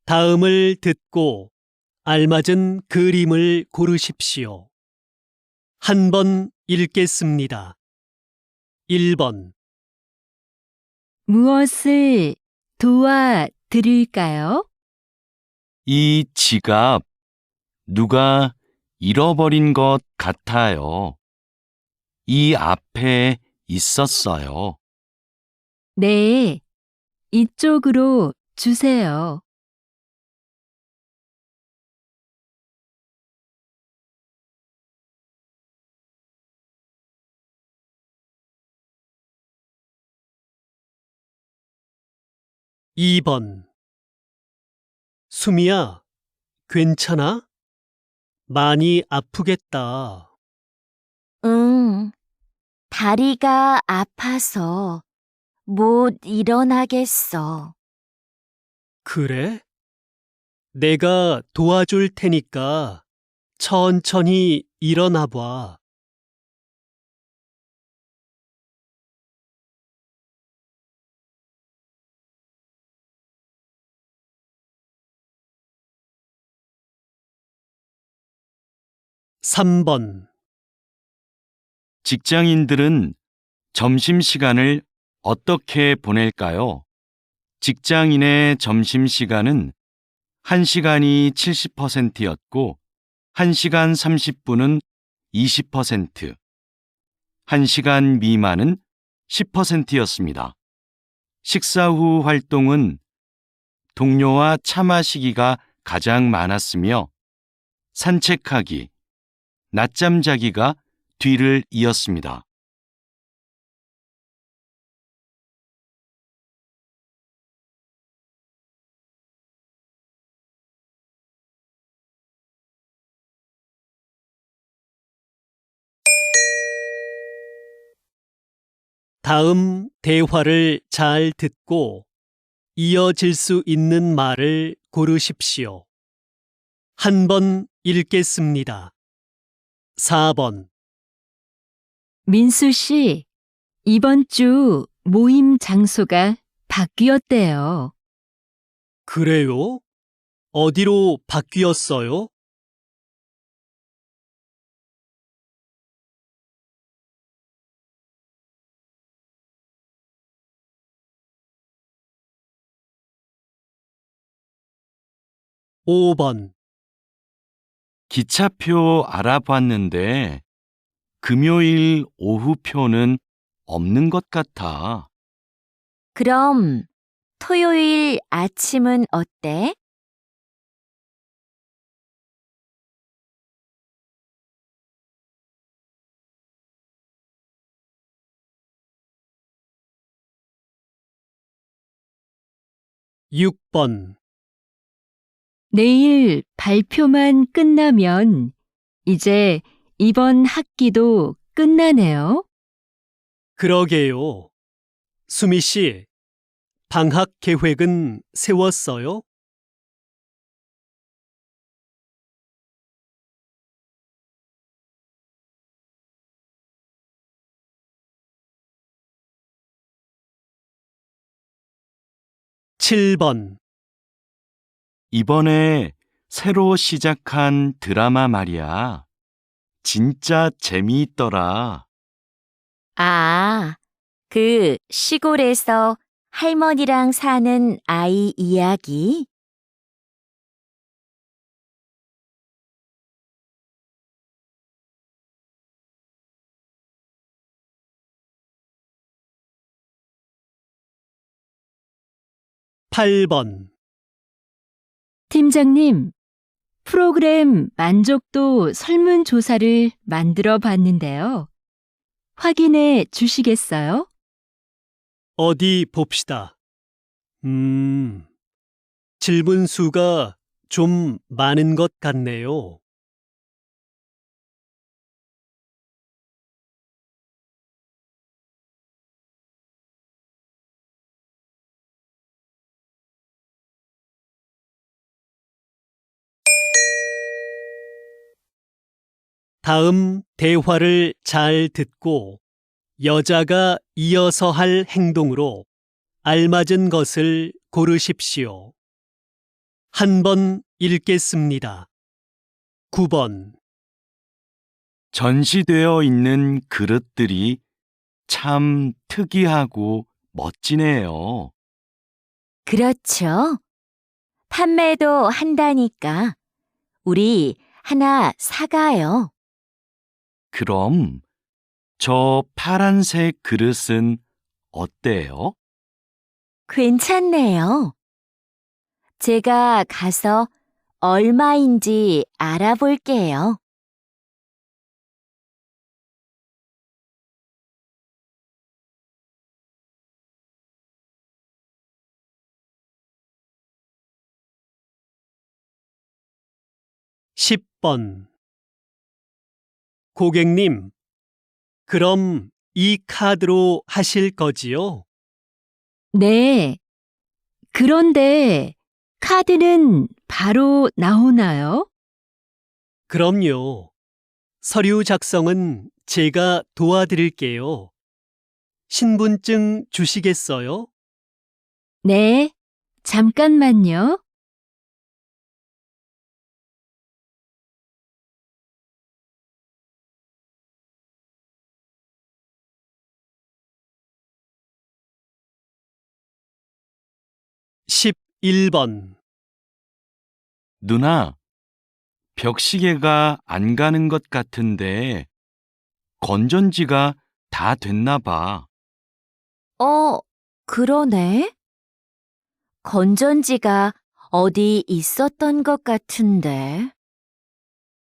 다음을 듣고 알맞은 그림을 고르십시오. 한 번 읽겠습니다. 1번, 무엇을 도와드릴까요? 이 지갑 누가 잃어버린 것 같아요. 이 앞에 있었어요. 네, 이쪽으로 주세요. 2번. 수미야, 괜찮아? 많이 아프겠다. 응, 다리가 아파서 못 일어나겠어. 그래? 내가 도와줄 테니까 천천히 일어나 봐. 3번. 직장인들은 점심시간을 어떻게 보낼까요? 직장인의 점심시간은 1시간이 70%였고 1시간 30분은 20%, 1시간 미만은 10%였습니다. 식사 후 활동은 동료와 차 마시기가 가장 많았으며 산책하기, 낮잠 자기가 뒤를 이었습니다. 다음 대화를 잘 듣고 이어질 수 있는 말을 고르십시오. 한 번 읽겠습니다. 4번, 민수 씨, 이번 주 모임 장소가 바뀌었대요. 그래요? 어디로 바뀌었어요? 5번, 기차표 알아봤는데 금요일 오후표는 없는 것 같아. 그럼 토요일 아침은 어때? 6번, 내일 발표만 끝나면 이제 이번 학기도 끝나네요. 그러게요. 수미 씨, 방학 계획은 세웠어요? 7번, 이번에 새로 시작한 드라마 말이야. 진짜 재미있더라. 아, 그 시골에서 할머니랑 사는 아이 이야기? 8번, 팀장님, 프로그램 만족도 설문조사를 만들어 봤는데요. 확인해 주시겠어요? 어디 봅시다. 질문 수가 좀 많은 것 같네요. 다음 대화를 잘 듣고 여자가 이어서 할 행동으로 알맞은 것을 고르십시오. 한 번 읽겠습니다. 9번. 전시되어 있는 그릇들이 참 특이하고 멋지네요. 그렇죠. 판매도 한다니까 우리 하나 사가요. 그럼 저 파란색 그릇은 어때요? 괜찮네요. 제가 가서 얼마인지 알아볼게요. 십 번. 고객님, 그럼 이 카드로 하실 거지요? 네. 그런데 카드는 바로 나오나요? 그럼요. 서류 작성은 제가 도와드릴게요. 신분증 주시겠어요? 네. 잠깐만요. 십일 번. 누나, 벽시계가 안 가는 것 같은데 건전지가 다 됐나 봐. 그러네. 건전지가 어디 있었던 것 같은데.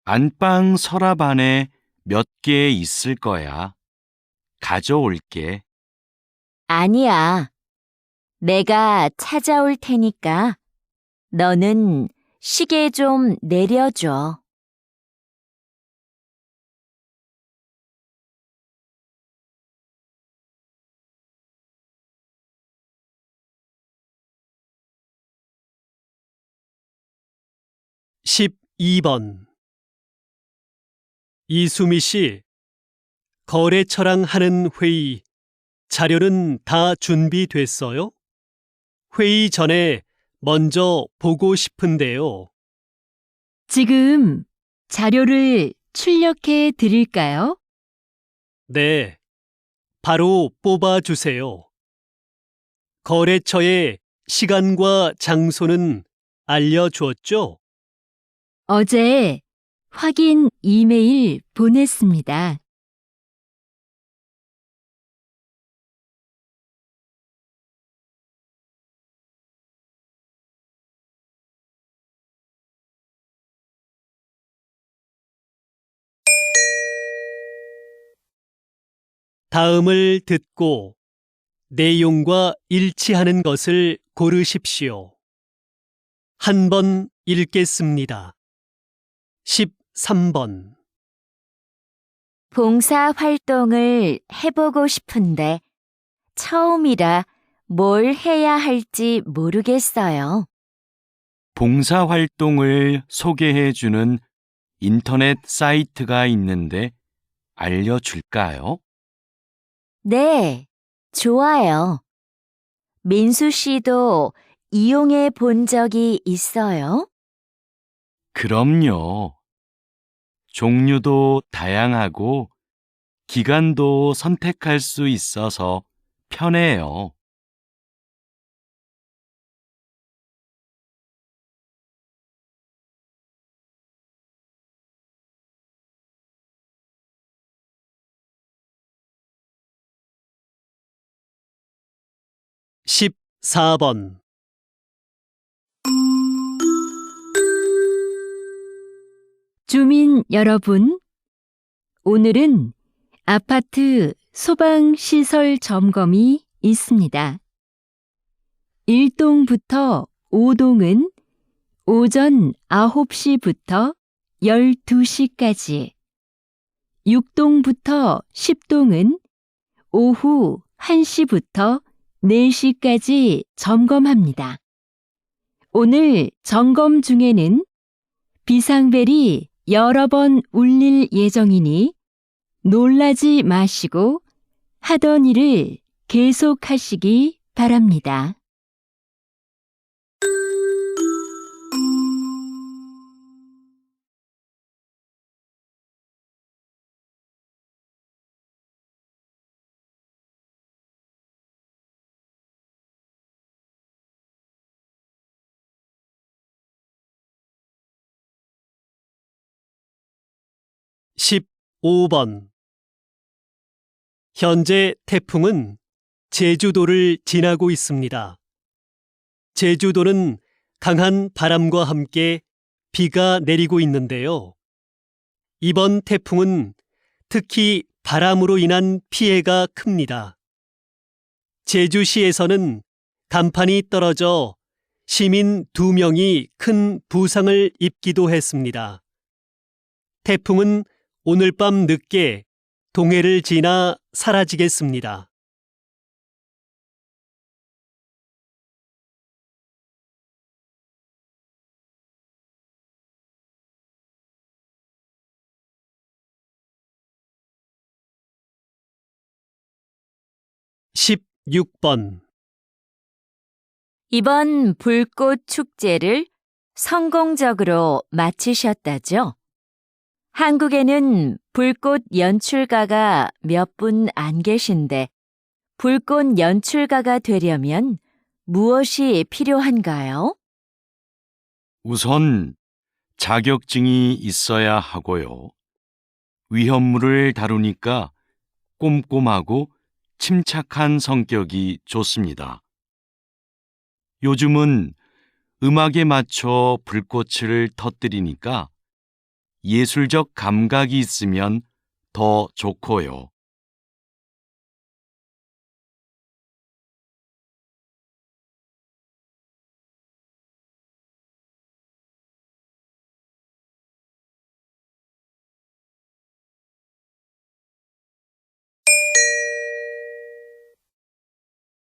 안방 서랍 안에 몇 개 있을 거야. 가져올게. 아니야. 내가 찾아올 테니까 너는 시계 좀 내려줘. 십이 번. 이수미 씨, 거래처랑 하는 회의, 자료는 다 준비됐어요? 회의 전에 먼저 보고 싶은데요. 지금 자료를 출력해 드릴까요? 네, 바로 뽑아주세요. 거래처의 시간과 장소는 알려주었죠? 어제 확인 이메일 보냈습니다. 다음을 듣고 내용과 일치하는 것을 고르십시오. 한 번 읽겠습니다. 13번. 봉사 활동을 해보고 싶은데 처음이라 뭘 해야 할지 모르겠어요. 봉사활동을 소개해 주는 인터넷 사이트가 있는데 알려줄까요? 네, 좋아요. 민수 씨도 이용해 본 적이 있어요? 그럼요. 종류도 다양하고 기간도 선택할 수 있어서 편해요. 십사 번. 주민 여러분, 오늘은 아파트 소방시설 점검이 있습니다. 1동부터 5동은 오전 9시부터 12시까지, 6동부터 10동은 오후 1시부터 4시까지 점검합니다. 오늘 점검 중에는 비상벨이 여러 번 울릴 예정이니 놀라지 마시고 하던 일을 계속하시기 바랍니다. 15번. 현재 태풍은 제주도를 지나고 있습니다. 제주도는 강한 바람과 함께 비가 내리고 있는데요. 이번 태풍은 특히 바람으로 인한 피해가 큽니다. 제주시에서는 간판이 떨어져 시민 2명이 큰 부상을 입기도 했습니다. 태풍은 오늘 밤 늦게 동해를 지나 사라지겠습니다. (16번) 이번 불꽃 축제를 성공적으로 마치셨다죠? 한국에는 불꽃 연출가가 몇 분 안 계신데 불꽃 연출가가 되려면 무엇이 필요한가요? 우선 자격증이 있어야 하고요. 위험물을 다루니까 꼼꼼하고 침착한 성격이 좋습니다. 요즘은 음악에 맞춰 불꽃을 터뜨리니까 예술적 감각이 있으면 더 좋고요.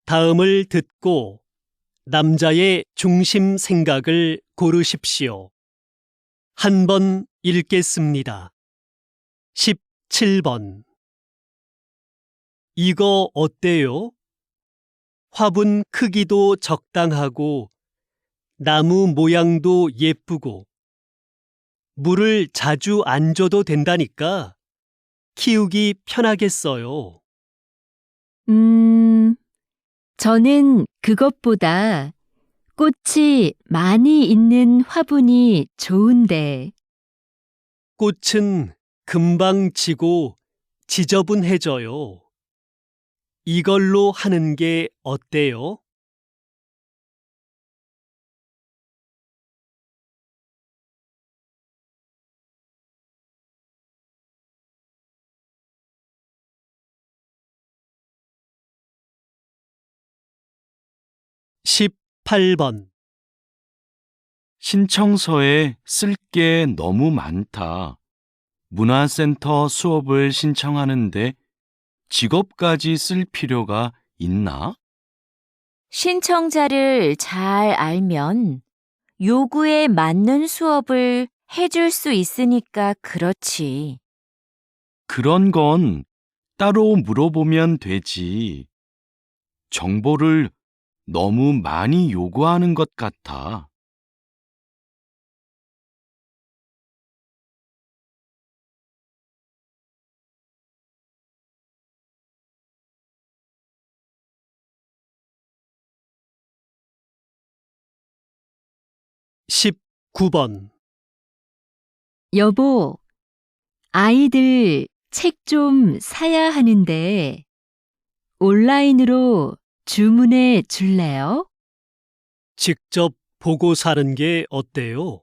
다음을 듣고 남자의 중심 생각을 고르십시오. 한 번 읽겠습니다. 17번. 이거 어때요? 화분 크기도 적당하고 나무 모양도 예쁘고 물을 자주 안 줘도 된다니까 키우기 편하겠어요. 저는 그것보다 꽃이 많이 있는 화분이 좋은데. 꽃은 금방 지고 지저분해져요. 이걸로 하는 게 어때요? (18번) 신청서에 쓸 게 너무 많다. 문화센터 수업을 신청하는데 직업까지 쓸 필요가 있나? 신청자를 잘 알면 요구에 맞는 수업을 해줄 수 있으니까 그렇지. 그런 건 따로 물어보면 되지. 정보를 너무 많이 요구하는 것 같아. (19번) 여보, 아이들 책 좀 사야 하는데 온라인으로 주문해 줄래요? 직접 보고 사는 게 어때요?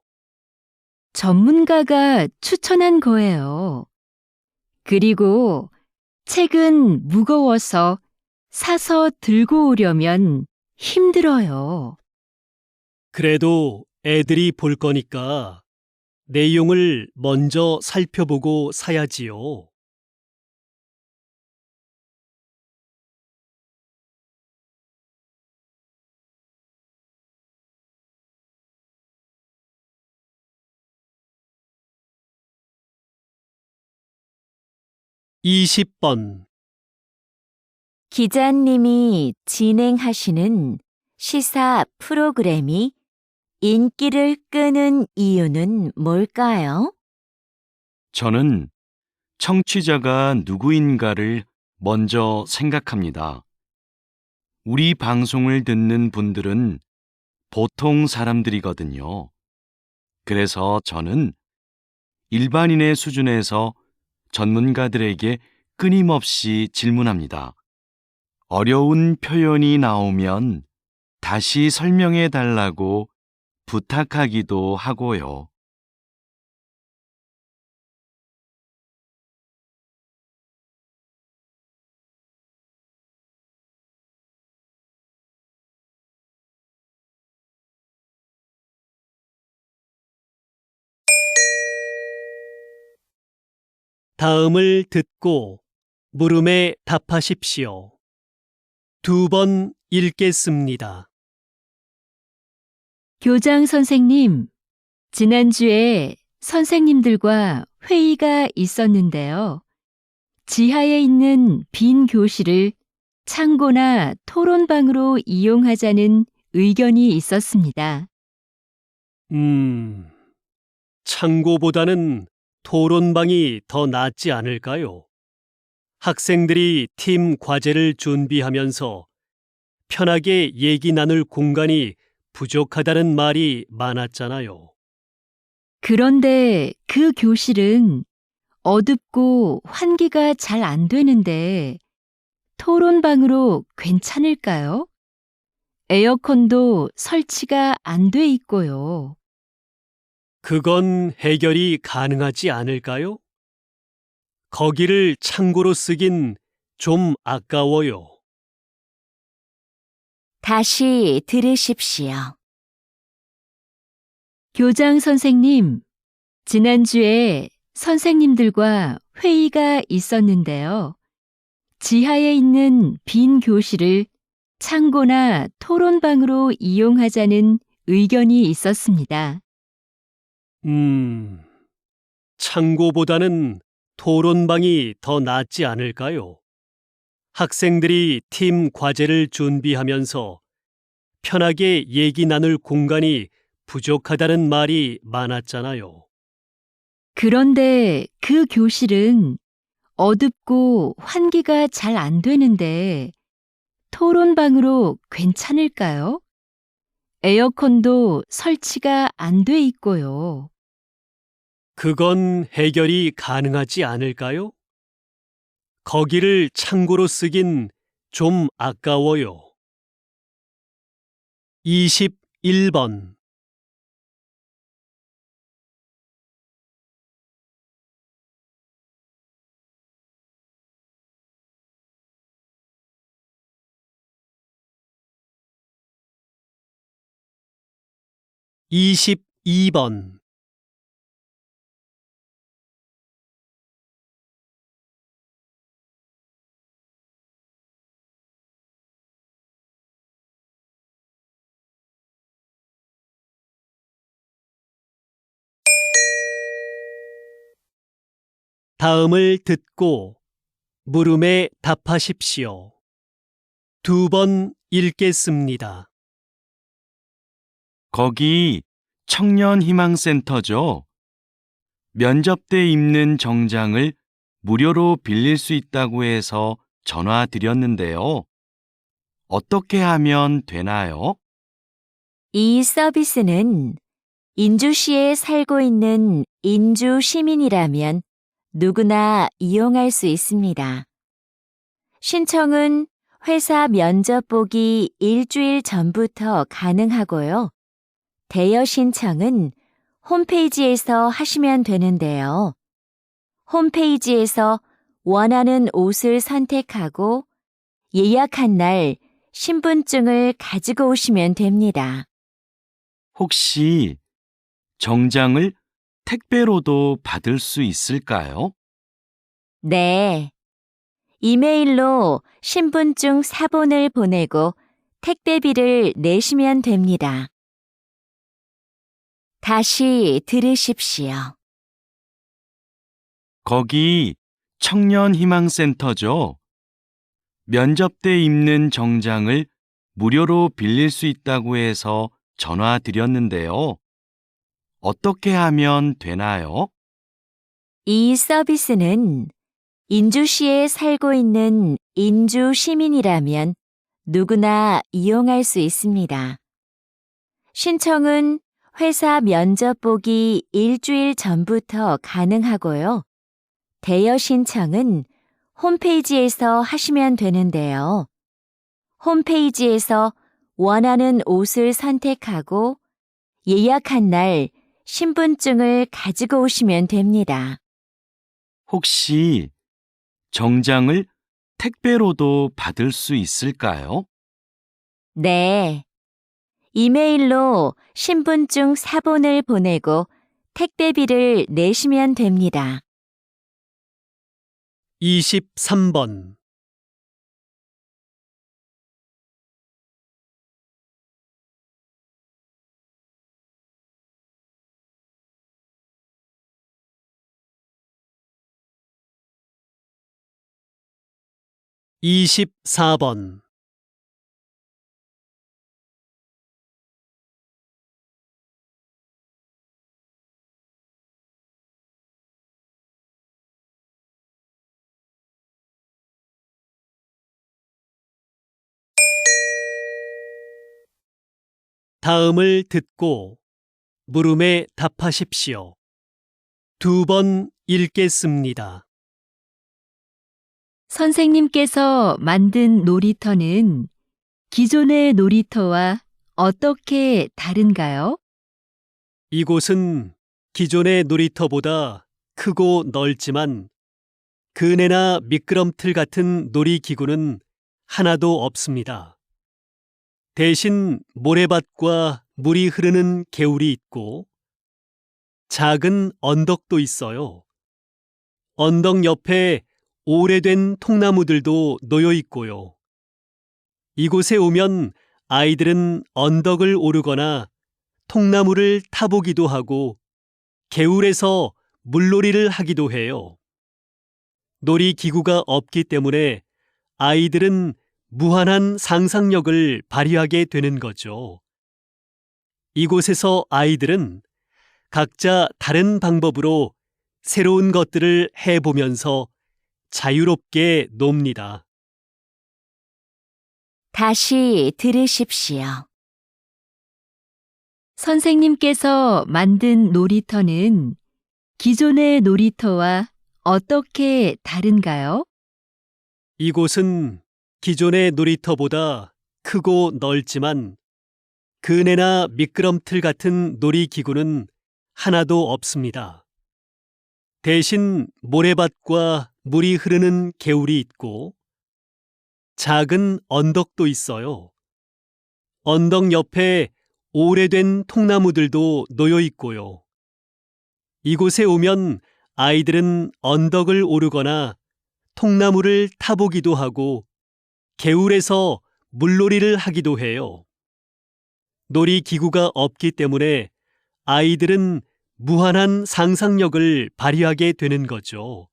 전문가가 추천한 거예요. 그리고 책은 무거워서 사서 들고 오려면 힘들어요. 그래도 애들이 볼 거니까 내용을 먼저 살펴보고 사야지요. (20번) 기자님이 진행하시는 시사 프로그램이 인기를 끄는 이유는 뭘까요? 저는 청취자가 누구인가를 먼저 생각합니다. 우리 방송을 듣는 분들은 보통 사람들이거든요. 그래서 저는 일반인의 수준에서 전문가들에게 끊임없이 질문합니다. 어려운 표현이 나오면 다시 설명해 달라고 부탁하기도 하고요. 다음을 듣고 물음에 답하십시오. 2번 읽겠습니다. 교장 선생님, 지난주에 선생님들과 회의가 있었는데요. 지하에 있는 빈 교실을 창고나 토론방으로 이용하자는 의견이 있었습니다. 창고보다는 토론방이 더 낫지 않을까요? 학생들이 팀 과제를 준비하면서 편하게 얘기 나눌 공간이 부족하다는 말이 많았잖아요. 그런데 그 교실은 어둡고 환기가 잘 안 되는데 토론방으로 괜찮을까요? 에어컨도 설치가 안 돼 있고요. 그건 해결이 가능하지 않을까요? 거기를 창고로 쓰긴 좀 아까워요. 다시 들으십시오. 교장 선생님, 지난주에 선생님들과 회의가 있었는데요. 지하에 있는 빈 교실을 창고나 토론방으로 이용하자는 의견이 있었습니다. 창고보다는 토론방이 더 낫지 않을까요? 학생들이 팀 과제를 준비하면서 편하게 얘기 나눌 공간이 부족하다는 말이 많았잖아요. 그런데 그 교실은 어둡고 환기가 잘 안 되는데 토론방으로 괜찮을까요? 에어컨도 설치가 안 돼 있고요. 그건 해결이 가능하지 않을까요? 거기를 창고로 쓰긴 좀 아까워요. 21번. (22번) 다음을 듣고 물음에 답하십시오. 2번 읽겠습니다. 거기 청년희망센터죠? 면접 때 입는 정장을 무료로 빌릴 수 있다고 해서 전화 드렸는데요. 어떻게 하면 되나요? 이 서비스는 인주시에 살고 있는 인주 시민이라면 누구나 이용할 수 있습니다. 신청은 회사 면접 보기 일주일 전부터 가능하고요. 대여 신청은 홈페이지에서 하시면 되는데요. 홈페이지에서 원하는 옷을 선택하고 예약한 날 신분증을 가지고 오시면 됩니다. 혹시 정장을 택배로도 받을 수 있을까요? 네. 이메일로 신분증 사본을 보내고 택배비를 내시면 됩니다. 다시 들으십시오. 거기 청년희망센터죠? 면접 때 입는 정장을 무료로 빌릴 수 있다고 해서 전화 드렸는데요. 어떻게 하면 되나요? 이 서비스는 인주시에 살고 있는 인주 시민이라면 누구나 이용할 수 있습니다. 신청은 회사 면접 보기 일주일 전부터 가능하고요. 대여 신청은 홈페이지에서 하시면 되는데요. 홈페이지에서 원하는 옷을 선택하고 예약한 날 신분증을 가지고 오시면 됩니다. 혹시 정장을 택배로도 받을 수 있을까요? 네. 이메일로 신분증 사본을 보내고 택배비를 내시면 됩니다. 23번. 이십사 번. 다음을 듣고 물음에 답하십시오. 2번 읽겠습니다. 선생님께서 만든 놀이터는 기존의 놀이터와 어떻게 다른가요? 이곳은 기존의 놀이터보다 크고 넓지만 그네나 미끄럼틀 같은 놀이기구는 하나도 없습니다. 대신 모래밭과 물이 흐르는 개울이 있고 작은 언덕도 있어요. 언덕 옆에 오래된 통나무들도 놓여 있고요. 이곳에 오면 아이들은 언덕을 오르거나 통나무를 타보기도 하고 개울에서 물놀이를 하기도 해요. 놀이기구가 없기 때문에 아이들은 무한한 상상력을 발휘하게 되는 거죠. 이곳에서 아이들은 각자 다른 방법으로 새로운 것들을 해보면서 자유롭게 놉니다. 다시 들으십시오. 선생님께서 만든 놀이터는 기존의 놀이터와 어떻게 다른가요? 이곳은 기존의 놀이터보다 크고 넓지만 그네나 미끄럼틀 같은 놀이기구는 하나도 없습니다. 대신 모래밭과 물이 흐르는 개울이 있고 작은 언덕도 있어요. 언덕 옆에 오래된 통나무들도 놓여 있고요. 이곳에 오면 아이들은 언덕을 오르거나 통나무를 타보기도 하고 개울에서 물놀이를 하기도 해요. 놀이기구가 없기 때문에 아이들은 무한한 상상력을 발휘하게 되는 거죠.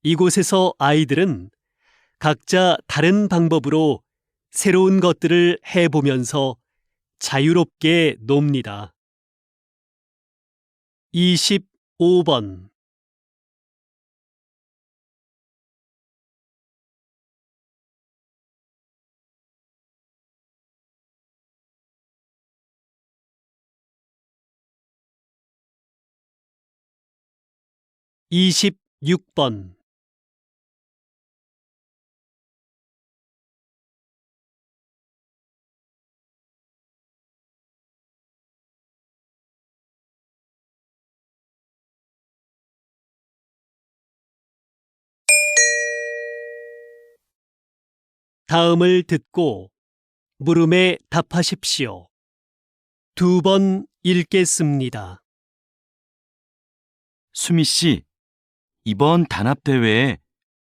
이곳에서 아이들은 각자 다른 방법으로 새로운 것들을 해보면서 자유롭게 놉니다. 25번. 이십육 번. 다음을 듣고 물음에 답하십시오. 2번 읽겠습니다. 수미 씨, 이번 단합대회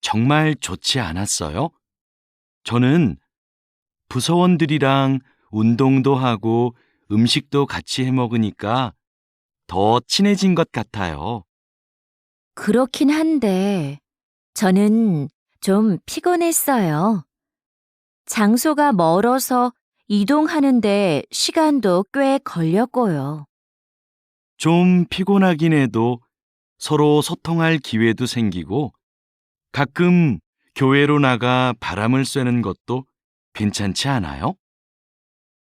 정말 좋지 않았어요? 저는 부서원들이랑 운동도 하고 음식도 같이 해 먹으니까 더 친해진 것 같아요. 그렇긴 한데 저는 좀 피곤했어요. 장소가 멀어서 이동하는데 시간도 꽤 걸렸고요. 좀 피곤하긴 해도 서로 소통할 기회도 생기고 가끔 교회로 나가 바람을 쐬는 것도 괜찮지 않아요?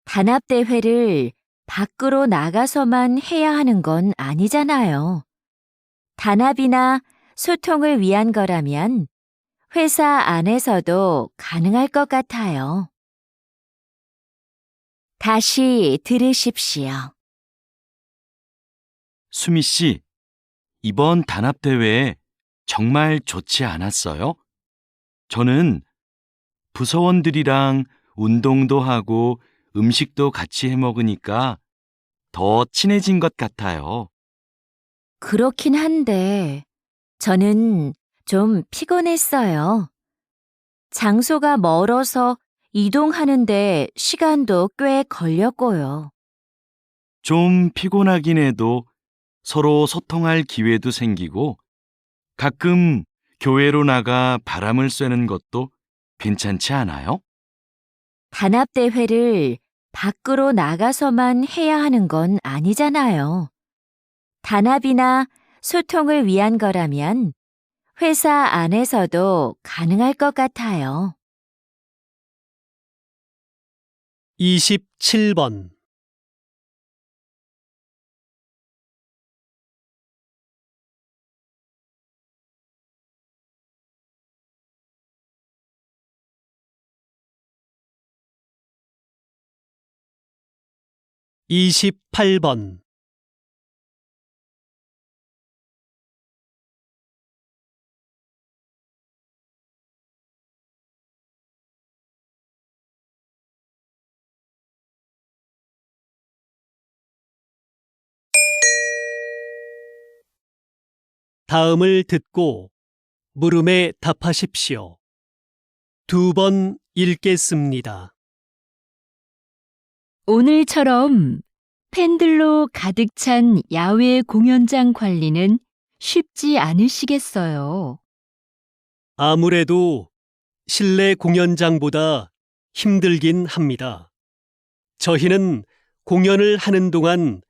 단합대회를 밖으로 나가서만 해야 하는 건 아니잖아요. 단합이나 소통을 위한 거라면 회사 안에서도 가능할 것 같아요. 다시 들으십시오. 수미 씨, 이번 단합대회 정말 좋지 않았어요? 저는 부서원들이랑 운동도 하고 음식도 같이 해 먹으니까 더 친해진 것 같아요. 그렇긴 한데 저는 좀 피곤했어요. 장소가 멀어서 이동하는데 시간도 꽤 걸렸고요. 좀 피곤하긴 해도 서로 소통할 기회도 생기고 가끔 교회로 나가 바람을 쐬는 것도 괜찮지 않아요? 단합대회를 밖으로 나가서만 해야 하는 건 아니잖아요. 단합이나 소통을 위한 거라면 회사 안에서도 가능할 것 같아요. 27번. 이십팔 번. 다음을 듣고 물음에 답하십시오. 2번 읽겠습니다. 오늘처럼 팬들로 가득 찬 야외 공연장 관리는 쉽지 않으시겠어요. 아무래도 실내 공연장보다 힘들긴 합니다. 저희는 공연을 하는 동안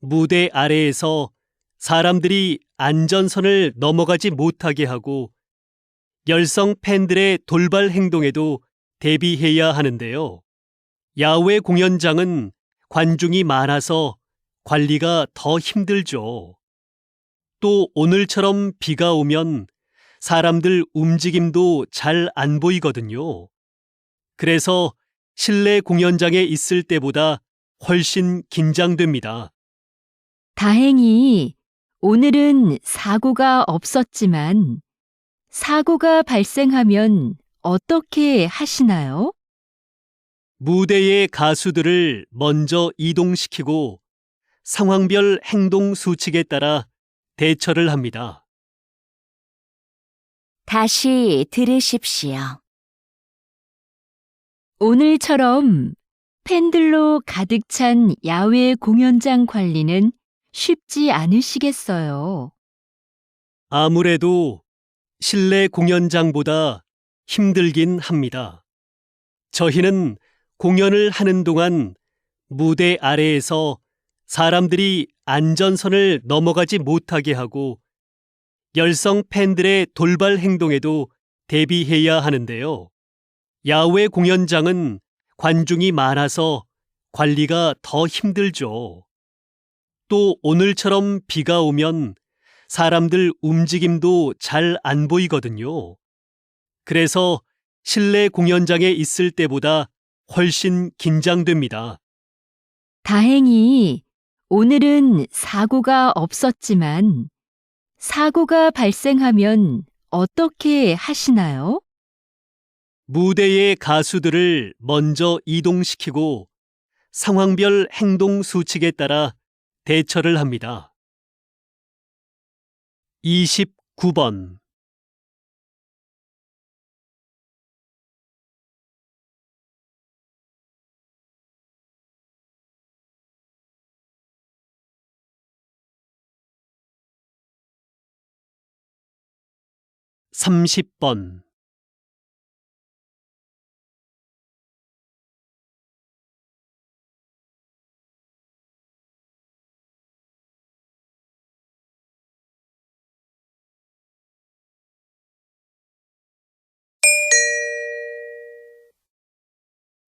무대 아래에서 사람들이 안전선을 넘어가지 못하게 하고 열성 팬들의 돌발 행동에도 대비해야 하는데요. 야외 공연장은 관중이 많아서 관리가 더 힘들죠. 또 오늘처럼 비가 오면 사람들 움직임도 잘 안 보이거든요. 그래서 실내 공연장에 있을 때보다 훨씬 긴장됩니다. 다행히 오늘은 사고가 없었지만 사고가 발생하면 어떻게 하시나요? 무대의 가수들을 먼저 이동시키고 상황별 행동 수칙에 따라 대처를 합니다. 다시 들으십시오. 오늘처럼 팬들로 가득 찬 야외 공연장 관리는 쉽지 않으시겠어요. 아무래도 실내 공연장보다 힘들긴 합니다. 저희는 공연을 하는 동안 무대 아래에서 사람들이 안전선을 넘어가지 못하게 하고 열성 팬들의 돌발 행동에도 대비해야 하는데요. 야외 공연장은 관중이 많아서 관리가 더 힘들죠. 또 오늘처럼 비가 오면 사람들 움직임도 잘 안 보이거든요. 그래서 실내 공연장에 있을 때보다 훨씬 긴장됩니다. 다행히 오늘은 사고가 없었지만 사고가 발생하면 어떻게 하시나요? 무대의 가수들을 먼저 이동시키고 상황별 행동 수칙에 따라 대처를 합니다. 29번. 삼십 번.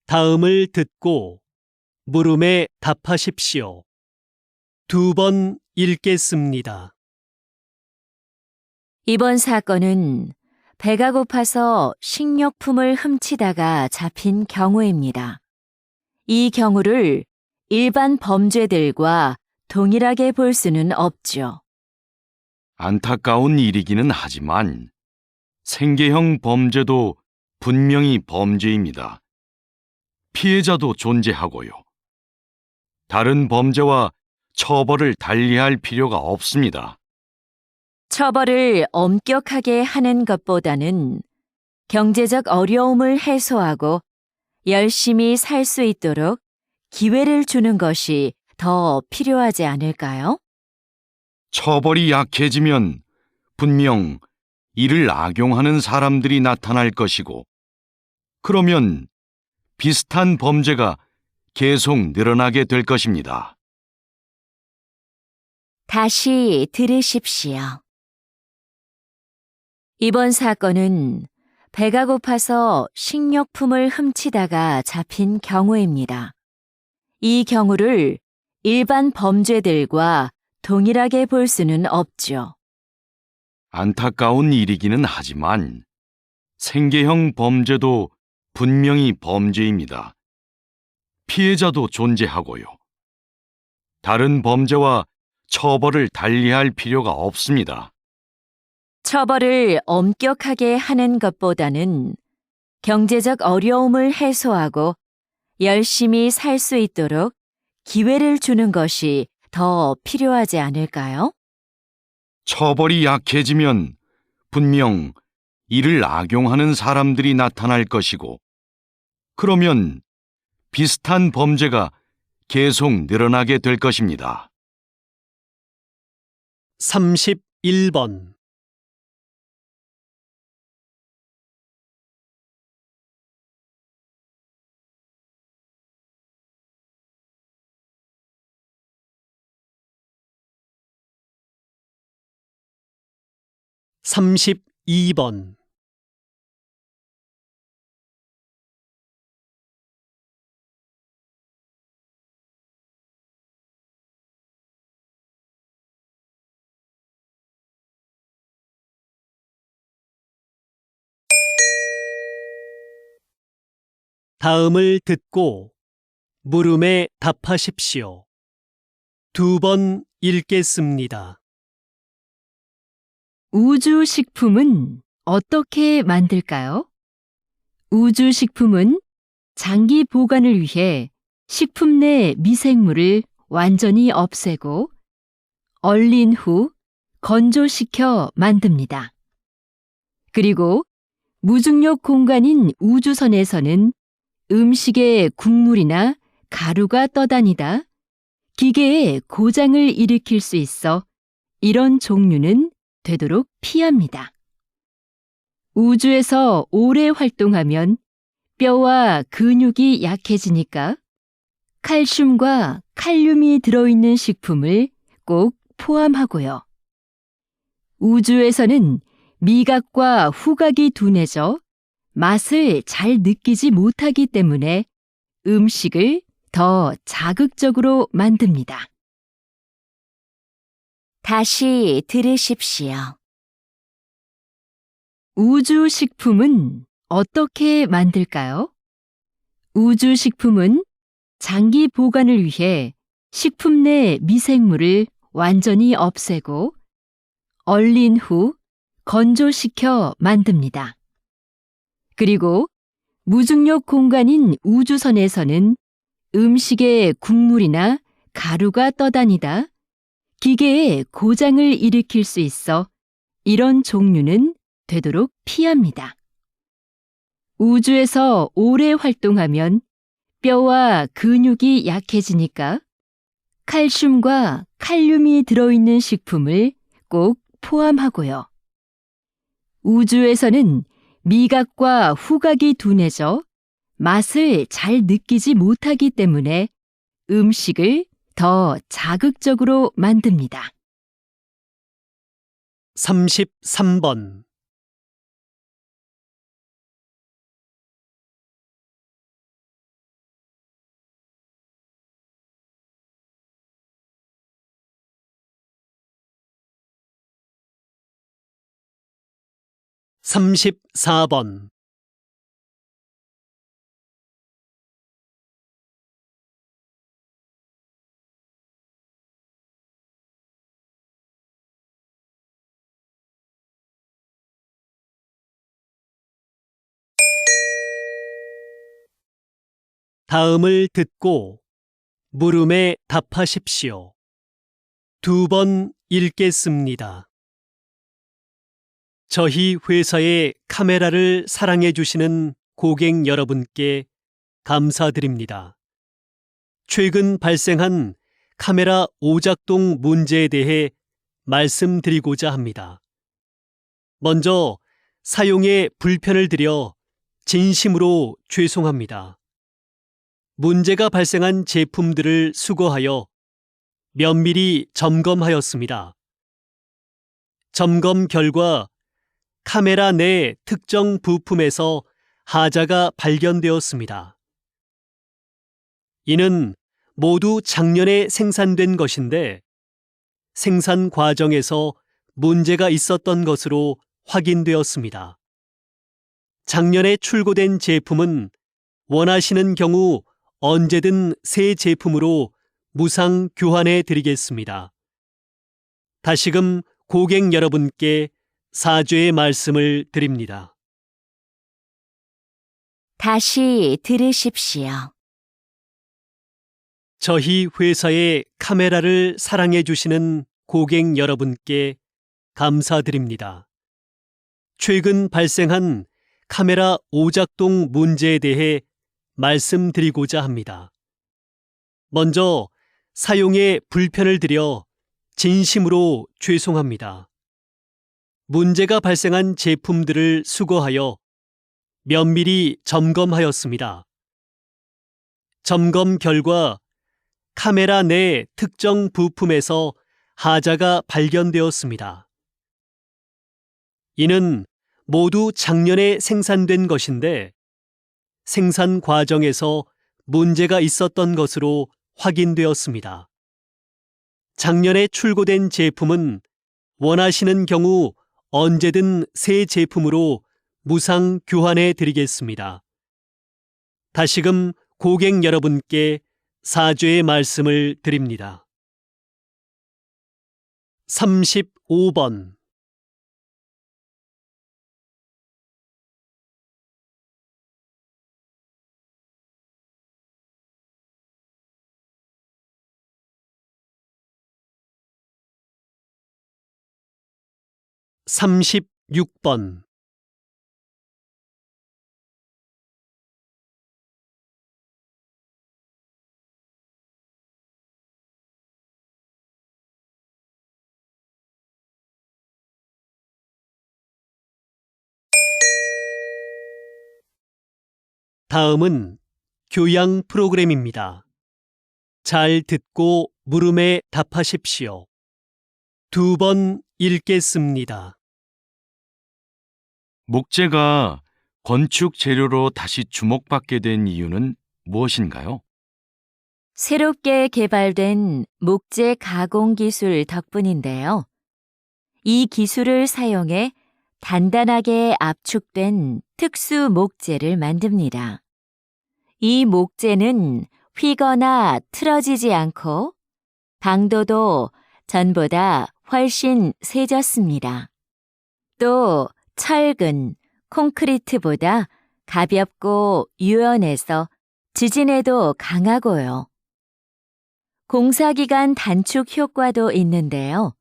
다음을 듣고 물음에 답하십시오. 2번 읽겠습니다. 이번 사건은 배가 고파서 식료품을 훔치다가 잡힌 경우입니다. 이 경우를 일반 범죄들과 동일하게 볼 수는 없죠. 안타까운 일이기는 하지만 생계형 범죄도 분명히 범죄입니다. 피해자도 존재하고요. 다른 범죄와 처벌을 달리할 필요가 없습니다. 처벌을 엄격하게 하는 것보다는 경제적 어려움을 해소하고 열심히 살 수 있도록 기회를 주는 것이 더 필요하지 않을까요? 처벌이 약해지면 분명 이를 악용하는 사람들이 나타날 것이고, 그러면 비슷한 범죄가 계속 늘어나게 될 것입니다. 다시 들으십시오. 이번 사건은 배가 고파서 식료품을 훔치다가 잡힌 경우입니다. 이 경우를 일반 범죄들과 동일하게 볼 수는 없죠. 안타까운 일이기는 하지만 생계형 범죄도 분명히 범죄입니다. 피해자도 존재하고요. 다른 범죄와 처벌을 달리할 필요가 없습니다. 처벌을 엄격하게 하는 것보다는 경제적 어려움을 해소하고 열심히 살 수 있도록 기회를 주는 것이 더 필요하지 않을까요? 처벌이 약해지면 분명 이를 악용하는 사람들이 나타날 것이고, 그러면 비슷한 범죄가 계속 늘어나게 될 것입니다. 31번. 삼십이 번. 다음을 듣고 물음에 답하십시오. 2번 읽겠습니다. 우주식품은 어떻게 만들까요? 우주식품은 장기 보관을 위해 식품 내 미생물을 완전히 없애고 얼린 후 건조시켜 만듭니다. 그리고 무중력 공간인 우주선에서는 음식에 국물이나 가루가 떠다니다 기계에 고장을 일으킬 수 있어 이런 종류는 되도록 피합니다. 우주에서 오래 활동하면 뼈와 근육이 약해지니까 칼슘과 칼륨이 들어있는 식품을 꼭 포함하고요. 우주에서는 미각과 후각이 둔해져 맛을 잘 느끼지 못하기 때문에 음식을 더 자극적으로 만듭니다. 다시 들으십시오. 우주식품은 어떻게 만들까요? 우주식품은 장기 보관을 위해 식품 내 미생물을 완전히 없애고 얼린 후 건조시켜 만듭니다. 그리고 무중력 공간인 우주선에서는 음식에 국물이나 가루가 떠다니다 기계에 고장을 일으킬 수 있어 이런 종류는 되도록 피합니다. 우주에서 오래 활동하면 뼈와 근육이 약해지니까 칼슘과 칼륨이 들어있는 식품을 꼭 포함하고요. 우주에서는 미각과 후각이 둔해져 맛을 잘 느끼지 못하기 때문에 음식을 더 자극적으로 만듭니다. 33번. 34번. 다음을 듣고 물음에 답하십시오. 2번 읽겠습니다. 저희 회사의 카메라를 사랑해 주시는 고객 여러분께 감사드립니다. 최근 발생한 카메라 오작동 문제에 대해 말씀드리고자 합니다. 먼저 사용에 불편을 드려 진심으로 죄송합니다. 문제가 발생한 제품들을 수거하여 면밀히 점검하였습니다. 점검 결과 카메라 내 특정 부품에서 하자가 발견되었습니다. 이는 모두 작년에 생산된 것인데 생산 과정에서 문제가 있었던 것으로 확인되었습니다. 작년에 출고된 제품은 원하시는 경우 언제든 새 제품으로 무상 교환해 드리겠습니다. 다시금 고객 여러분께 사죄의 말씀을 드립니다. 다시 들으십시오. 저희 회사의 카메라를 사랑해 주시는 고객 여러분께 감사드립니다. 최근 발생한 카메라 오작동 문제에 대해 말씀드리고자 합니다. 먼저 사용에 불편을 드려 진심으로 죄송합니다. 문제가 발생한 제품들을 수거하여 면밀히 점검하였습니다. 점검 결과 카메라 내 특정 부품에서 하자가 발견되었습니다. 이는 모두 작년에 생산된 것인데 생산 과정에서 문제가 있었던 것으로 확인되었습니다. 작년에 출고된 제품은 원하시는 경우 언제든 새 제품으로 무상 교환해 드리겠습니다. 다시금 고객 여러분께 사죄의 말씀을 드립니다. 35번. 삼십육 번. 다음은 교양 프로그램입니다. 잘 듣고 물음에 답하십시오. 2번 읽겠습니다. 목재가 건축 재료로 다시 주목받게 된 이유는 무엇인가요? 새롭게 개발된 목재 가공 기술 덕분인데요. 이 기술을 사용해 단단하게 압축된 특수 목재를 만듭니다. 이 목재는 휘거나 틀어지지 않고 방도도 전보다 훨씬 세졌습니다. 또 철근, 콘크리트보다 가볍고 유연해서 지진에도 강하고요. 공사기간 단축 효과도 있는데요.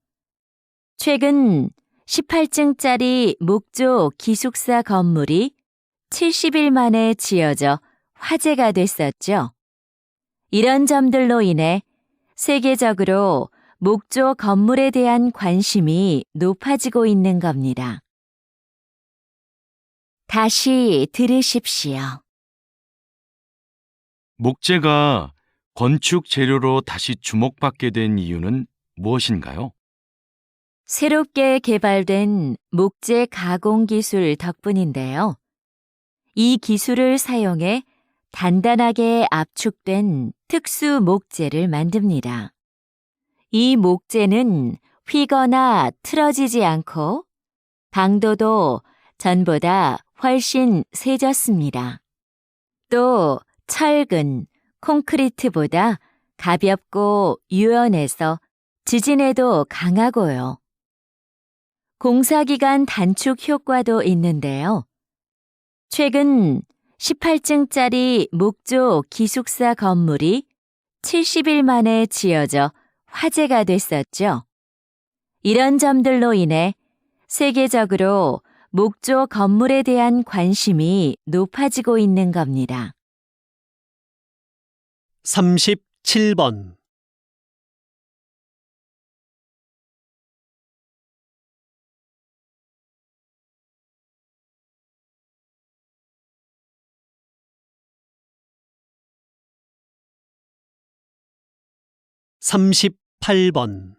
최근 18층짜리 목조 기숙사 건물이 70일 만에 지어져 화제가 됐었죠. 이런 점들로 인해 세계적으로 목조 건물에 대한 관심이 높아지고 있는 겁니다. 다시 들으십시오. 목재가 건축 재료로 다시 주목받게 된 이유는 무엇인가요? 새롭게 개발된 목재 가공 기술 덕분인데요. 이 기술을 사용해 단단하게 압축된 특수 목재를 만듭니다. 이 목재는 휘거나 틀어지지 않고 방도도 전보다 훨씬 세졌습니다. 또 철근, 콘크리트보다 가볍고 유연해서 지진에도 강하고요. 공사기간 단축 효과도 있는데요. 최근 18층짜리 목조 기숙사 건물이 70일 만에 지어져 화제가 됐었죠. 이런 점들로 인해 세계적으로 목조 건물에 대한 관심이 높아지고 있는 겁니다. 37번. 삼십팔 번.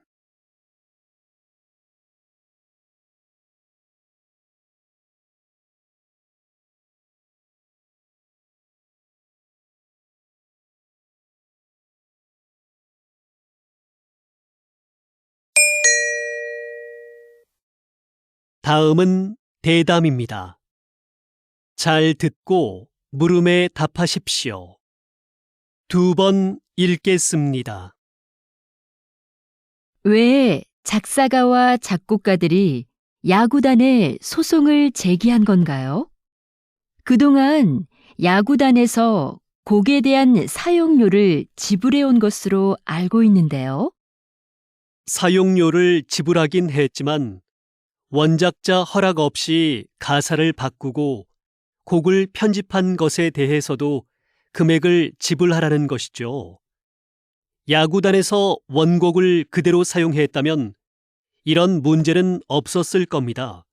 다음은 대담입니다. 잘 듣고 물음에 답하십시오. 2번 읽겠습니다. 왜 작사가와 작곡가들이 야구단에 소송을 제기한 건가요? 그동안 야구단에서 곡에 대한 사용료를 지불해온 것으로 알고 있는데요. 사용료를 지불하긴 했지만 원작자 허락 없이 가사를 바꾸고 곡을 편집한 것에 대해서도 금액을 지불하라는 것이죠. 야구단에서 원곡을 그대로 사용했다면 이런 문제는 없었을 겁니다.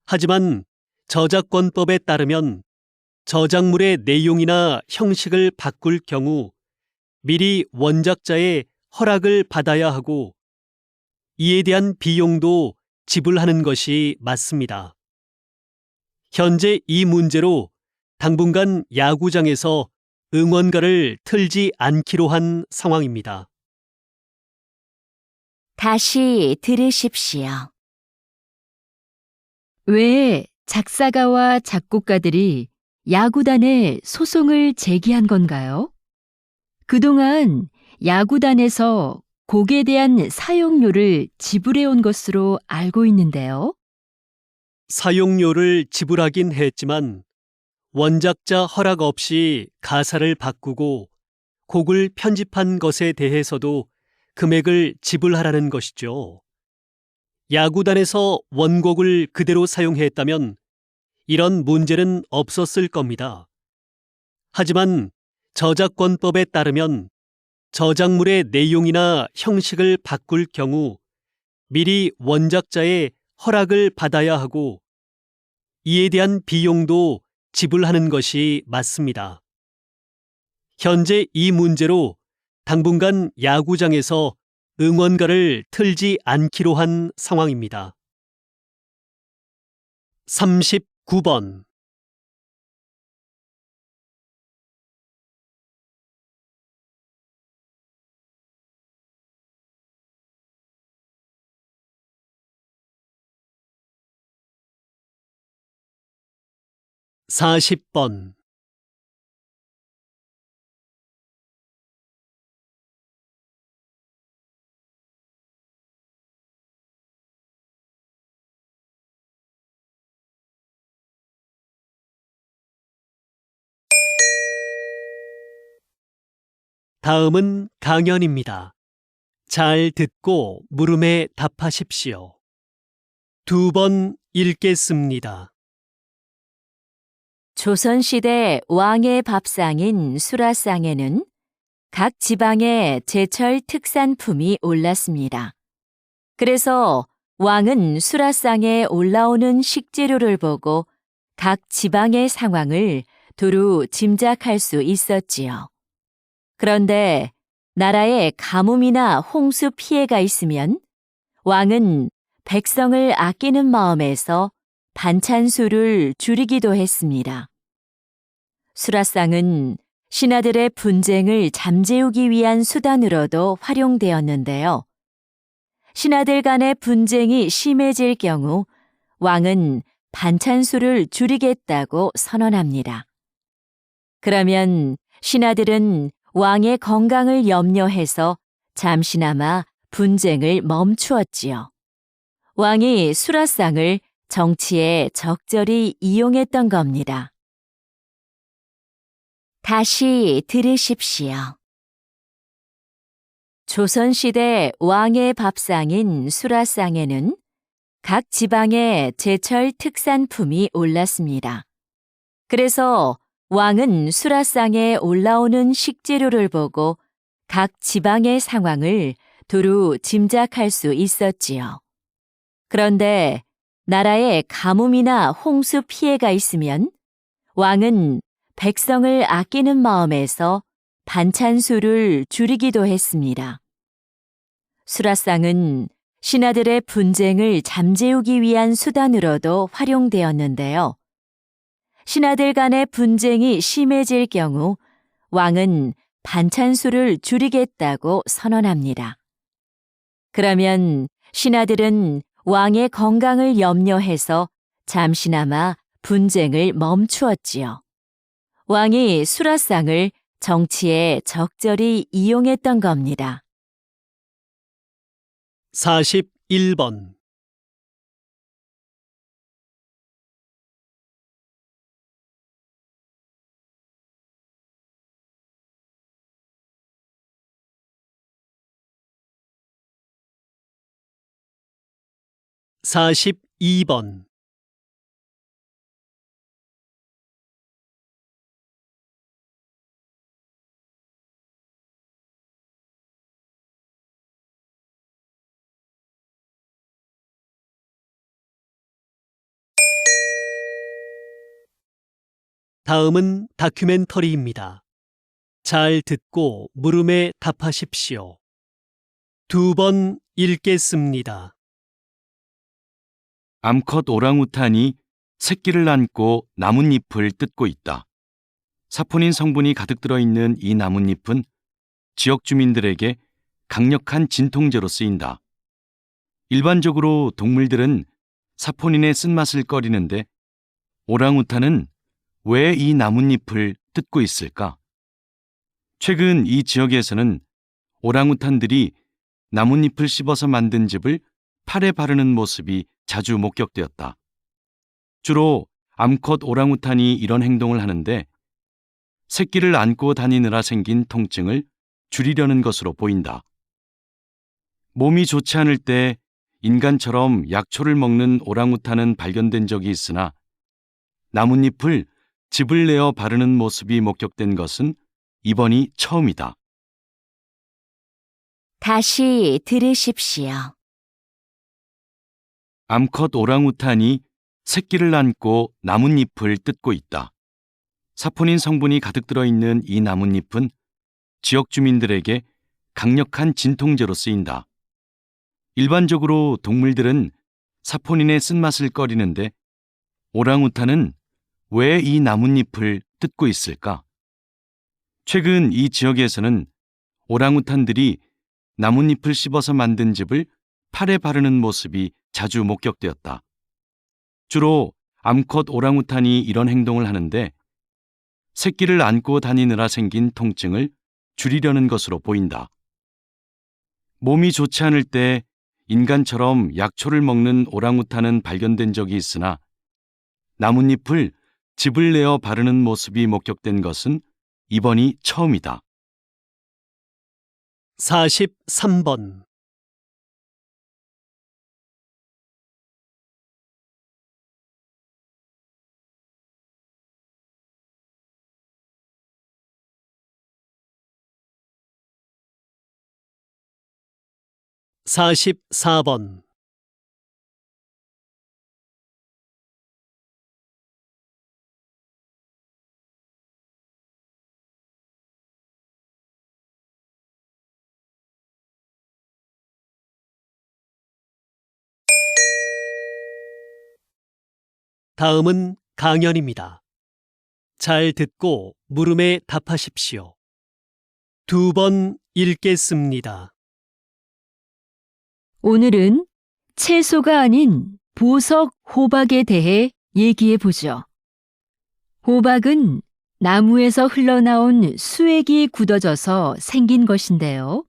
하지만 저작권법에 따르면 저작물의 내용이나 형식을 바꿀 경우 미리 원작자의 허락을 받아야 하고 이에 대한 비용도 지불하는 것이 맞습니다. 현재 이 문제로 당분간 야구장에서 응원가를 틀지 않기로 한 상황입니다. 다시 들으십시오. 왜 작사가와 작곡가들이 야구단에 소송을 제기한 건가요? 그동안 야구단에서 곡에 대한 사용료를 지불해온 것으로 알고 있는데요. 사용료를 지불하긴 했지만 원작자 허락 없이 가사를 바꾸고 곡을 편집한 것에 대해서도 금액을 지불하라는 것이죠. 야구단에서 원곡을 그대로 사용했다면 이런 문제는 없었을 겁니다. 하지만 저작권법에 따르면 저작물의 내용이나 형식을 바꿀 경우 미리 원작자의 허락을 받아야 하고 이에 대한 비용도 지불하는 것이 맞습니다. 현재 이 문제로 당분간 야구장에서 응원가를 틀지 않기로 한 상황입니다. 39번. 사십 번. 다음은 강연입니다. 잘 듣고 물음에 답하십시오. 2번 읽겠습니다. 조선시대 왕의 밥상인 수라상에는 각 지방의 제철 특산품이 올랐습니다. 그래서 왕은 수라상에 올라오는 식재료를 보고 각 지방의 상황을 두루 짐작할 수 있었지요. 그런데 나라에 가뭄이나 홍수 피해가 있으면 왕은 백성을 아끼는 마음에서 반찬 수를 줄이기도 했습니다. 수라상은 신하들의 분쟁을 잠재우기 위한 수단으로도 활용되었는데요. 신하들 간의 분쟁이 심해질 경우 왕은 반찬수를 줄이겠다고 선언합니다. 그러면 신하들은 왕의 건강을 염려해서 잠시나마 분쟁을 멈추었지요. 왕이 수라상을 정치에 적절히 이용했던 겁니다. 다시 들으십시오. 조선시대 왕의 밥상인 수라상에는 각 지방의 제철 특산품이 올랐습니다. 그래서 왕은 수라상에 올라오는 식재료를 보고 각 지방의 상황을 두루 짐작할 수 있었지요. 그런데 나라에 가뭄이나 홍수 피해가 있으면 왕은 백성을 아끼는 마음에서 반찬수를 줄이기도 했습니다. 수라상은 신하들의 분쟁을 잠재우기 위한 수단으로도 활용되었는데요. 신하들 간의 분쟁이 심해질 경우 왕은 반찬수를 줄이겠다고 선언합니다. 그러면 신하들은 왕의 건강을 염려해서 잠시나마 분쟁을 멈추었지요. 왕이 수라상을 정치에 적절히 이용했던 겁니다. 41번. (42번) 다음은 다큐멘터리입니다. 잘 듣고 물음에 답하십시오. 2번 읽겠습니다. 암컷 오랑우탄이 새끼를 안고 나뭇잎을 뜯고 있다. 사포닌 성분이 가득 들어있는 이 나뭇잎은 지역 주민들에게 강력한 진통제로 쓰인다. 일반적으로 동물들은 사포닌의 쓴맛을 꺼리는데 오랑우탄은 왜 이 나뭇잎을 뜯고 있을까? 최근 이 지역에서는 오랑우탄들이 나뭇잎을 씹어서 만든 즙을 팔에 바르는 모습이 자주 목격되었다. 주로 암컷 오랑우탄이 이런 행동을 하는데 새끼를 안고 다니느라 생긴 통증을 줄이려는 것으로 보인다. 몸이 좋지 않을 때 인간처럼 약초를 먹는 오랑우탄은 발견된 적이 있으나 나뭇잎을 즙을 내어 바르는 모습이 목격된 것은 이번이 처음이다. 다시 들으십시오. 암컷 오랑우탄이 새끼를 안고 나뭇잎을 뜯고 있다. 사포닌 성분이 가득 들어있는 이 나뭇잎은 지역 주민들에게 강력한 진통제로 쓰인다. 일반적으로 동물들은 사포닌의 쓴맛을 꺼리는데 오랑우탄은 왜 이 나뭇잎을 뜯고 있을까? 최근 이 지역에서는 오랑우탄들이 나뭇잎을 씹어서 만든 즙을 팔에 바르는 모습이 자주 목격되었다. 주로 암컷 오랑우탄이 이런 행동을 하는데 새끼를 안고 다니느라 생긴 통증을 줄이려는 것으로 보인다. 몸이 좋지 않을 때 인간처럼 약초를 먹는 오랑우탄은 발견된 적이 있으나 나뭇잎을 즙을 내어 바르는 모습이 목격된 것은 이번이 처음이다. 43번. (44번) 다음은 강연입니다. 잘 듣고 물음에 답하십시오. 2번 읽겠습니다. 오늘은 채소가 아닌 보석 호박에 대해 얘기해 보죠. 호박은 나무에서 흘러나온 수액이 굳어져서 생긴 것인데요.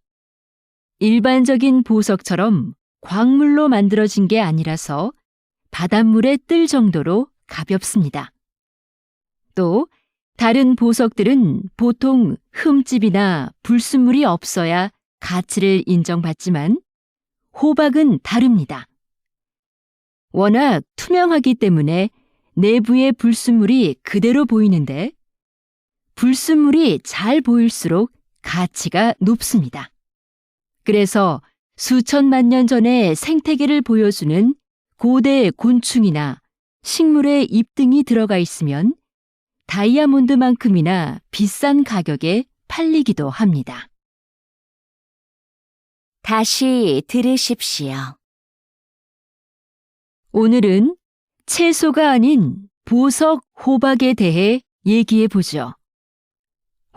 일반적인 보석처럼 광물로 만들어진 게 아니라서 바닷물에 뜰 정도로 가볍습니다. 또 다른 보석들은 보통 흠집이나 불순물이 없어야 가치를 인정받지만 호박은 다릅니다. 워낙 투명하기 때문에 내부의 불순물이 그대로 보이는데 불순물이 잘 보일수록 가치가 높습니다. 그래서 수천만 년 전의 생태계를 보여주는 고대 곤충이나 식물의 잎 등이 들어가 있으면 다이아몬드만큼이나 비싼 가격에 팔리기도 합니다. 다시 들으십시오. 오늘은 채소가 아닌 보석 호박에 대해 얘기해 보죠.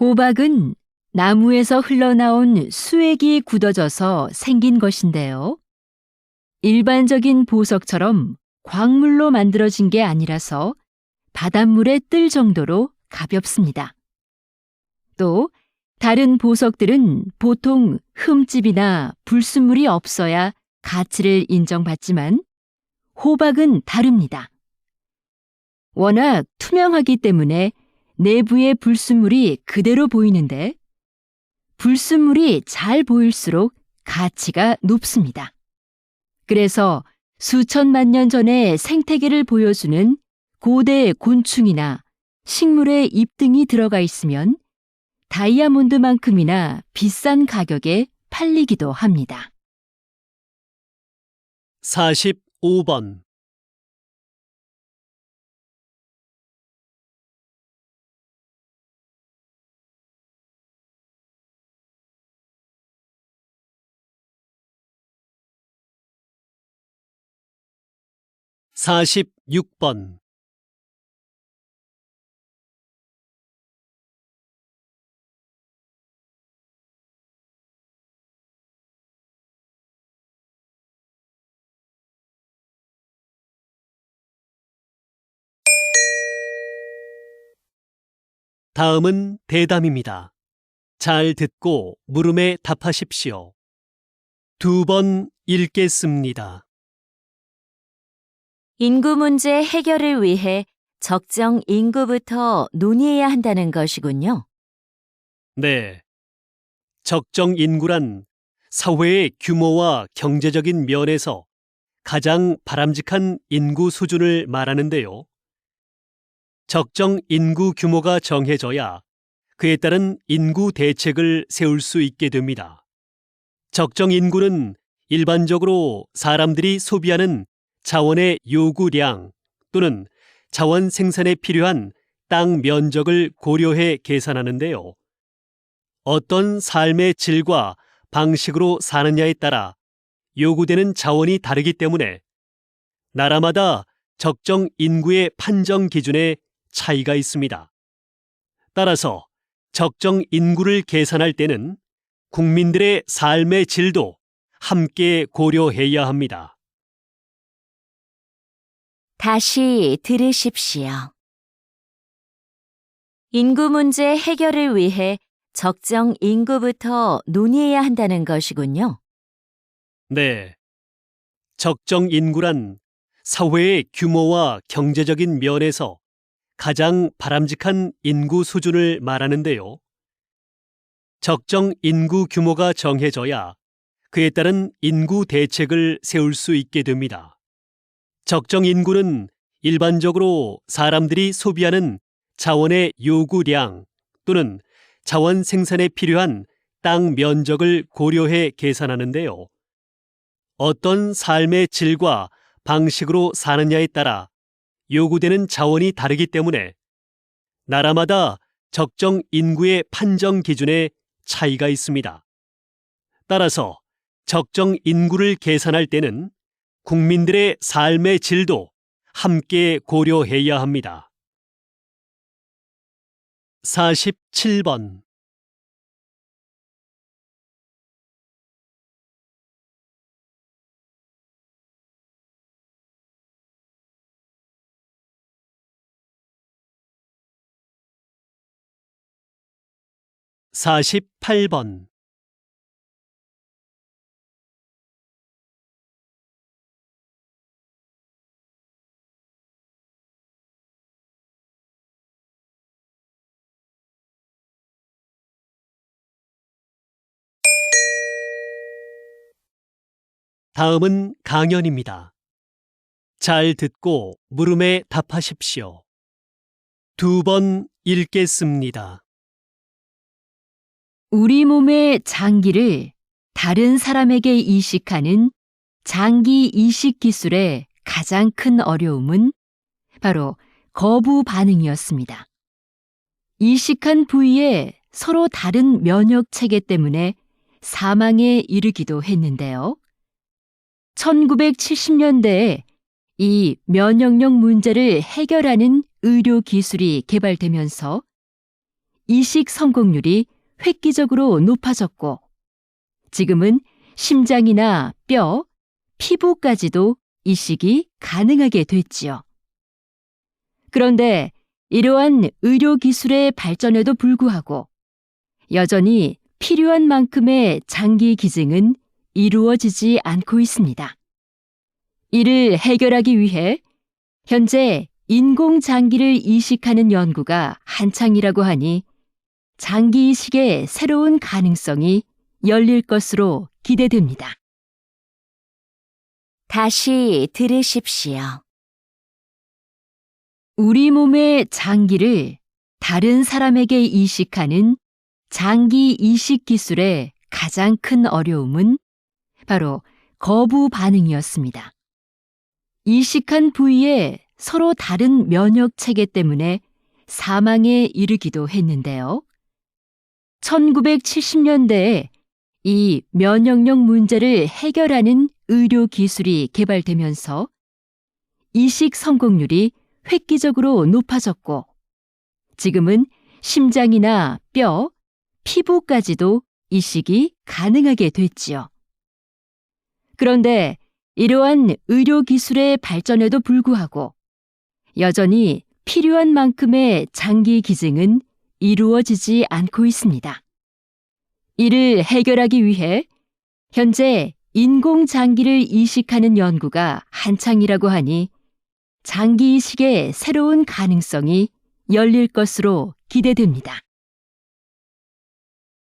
호박은 나무에서 흘러나온 수액이 굳어져서 생긴 것인데요. 일반적인 보석처럼 광물로 만들어진 게 아니라서 바닷물에 뜰 정도로 가볍습니다. 또 다른 보석들은 보통 흠집이나 불순물이 없어야 가치를 인정받지만 호박은 다릅니다. 워낙 투명하기 때문에 내부의 불순물이 그대로 보이는데 불순물이 잘 보일수록 가치가 높습니다. 그래서 수천만 년 전의 생태계를 보여주는 고대 곤충이나 식물의 잎 등이 들어가 있으면 다이아몬드만큼이나 비싼 가격에 팔리기도 합니다. 45번. 사십육 번. 다음은 대담입니다. 잘 듣고 물음에 답하십시오. 2번 읽겠습니다. 인구 문제 해결을 위해 적정 인구부터 논의해야 한다는 것이군요. 네. 적정 인구란 사회의 규모와 경제적인 면에서 가장 바람직한 인구 수준을 말하는데요. 적정 인구 규모가 정해져야 그에 따른 인구 대책을 세울 수 있게 됩니다. 적정 인구는 일반적으로 사람들이 소비하는 자원의 요구량 또는 자원 생산에 필요한 땅 면적을 고려해 계산하는데요. 어떤 삶의 질과 방식으로 사느냐에 따라 요구되는 자원이 다르기 때문에 나라마다 적정 인구의 판정 기준에 차이가 있습니다. 따라서 적정 인구를 계산할 때는 국민들의 삶의 질도 함께 고려해야 합니다. 다시 들으십시오. 인구 문제 해결을 위해 적정 인구부터 논의해야 한다는 것이군요. 네. 적정 인구란 사회의 규모와 경제적인 면에서 가장 바람직한 인구 수준을 말하는데요. 적정 인구 규모가 정해져야 그에 따른 인구 대책을 세울 수 있게 됩니다. 적정 인구는 일반적으로 사람들이 소비하는 자원의 요구량 또는 자원 생산에 필요한 땅 면적을 고려해 계산하는데요. 어떤 삶의 질과 방식으로 사느냐에 따라 요구되는 자원이 다르기 때문에 나라마다 적정 인구의 판정 기준에 차이가 있습니다. 따라서 적정 인구를 계산할 때는 국민들의 삶의 질도 함께 고려해야 합니다. 47번. 48번. 다음은 강연입니다. 잘 듣고 물음에 답하십시오. 2번 읽겠습니다. 우리 몸의 장기를 다른 사람에게 이식하는 장기 이식 기술의 가장 큰 어려움은 바로 거부 반응이었습니다. 이식한 부위에 서로 다른 면역 체계 때문에 사망에 이르기도 했는데요. 1970년대에 이 면역력 문제를 해결하는 의료 기술이 개발되면서 이식 성공률이 획기적으로 높아졌고, 지금은 심장이나 뼈, 피부까지도 이식이 가능하게 됐지요. 그런데 이러한 의료 기술의 발전에도 불구하고 여전히 필요한 만큼의 장기 기증은 이루어지지 않고 있습니다. 이를 해결하기 위해 현재 인공장기를 이식하는 연구가 한창이라고 하니 장기 이식의 새로운 가능성이 열릴 것으로 기대됩니다. 다시 들으십시오. 우리 몸의 장기를 다른 사람에게 이식하는 장기 이식 기술의 가장 큰 어려움은 바로 거부 반응이었습니다. 이식한 부위에 서로 다른 면역 체계 때문에 사망에 이르기도 했는데요. 1970년대에 이 면역력 문제를 해결하는 의료 기술이 개발되면서 이식 성공률이 획기적으로 높아졌고, 지금은 심장이나 뼈, 피부까지도 이식이 가능하게 됐지요. 그런데 이러한 의료 기술의 발전에도 불구하고 여전히 필요한 만큼의 장기 기증은 이루어지지 않고 있습니다. 이를 해결하기 위해 현재 인공장기를 이식하는 연구가 한창이라고 하니 장기 이식의 새로운 가능성이 열릴 것으로 기대됩니다.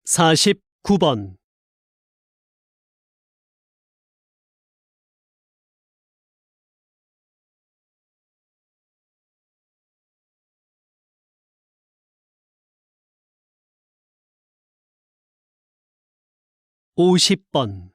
49번. (50번)